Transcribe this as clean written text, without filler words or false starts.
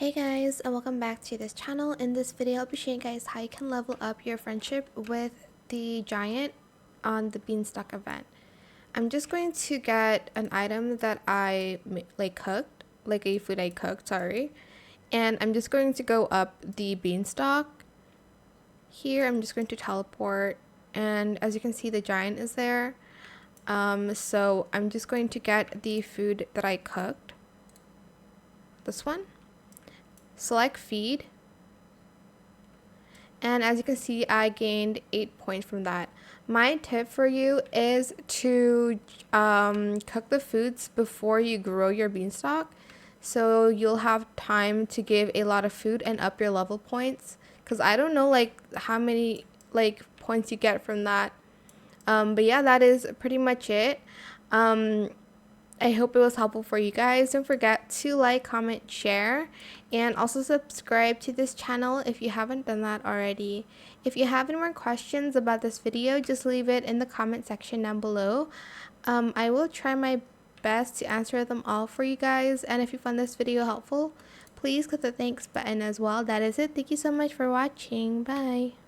Hey guys, and welcome back to this channel. In this video, I'll be showing you guys how you can level up your friendship with the giant on the Beanstalk event. I'm just going to get an item that I cooked, like a food I cooked, sorry. And I'm just going to go up the Beanstalk. Here, I'm just going to teleport. And as you can see, the giant is there. So I'm just going to get the food that I cooked. This one. Select feed, and as you can see, I gained 8 points from that. My tip for you is to cook the foods before you grow your beanstalk, so you'll have time to give a lot of food and up your level points, because I don't know how many points you get from that. But yeah, that is pretty much it. I hope it was helpful for you guys. Don't forget to like, comment, share, and also subscribe to this channel if you haven't done that already. If you have any more questions about this video, just leave it in the comment section down below. I will try my best to answer them all for you guys. And if you found this video helpful, please click the thanks button as well. That is it. Thank you so much for watching. Bye.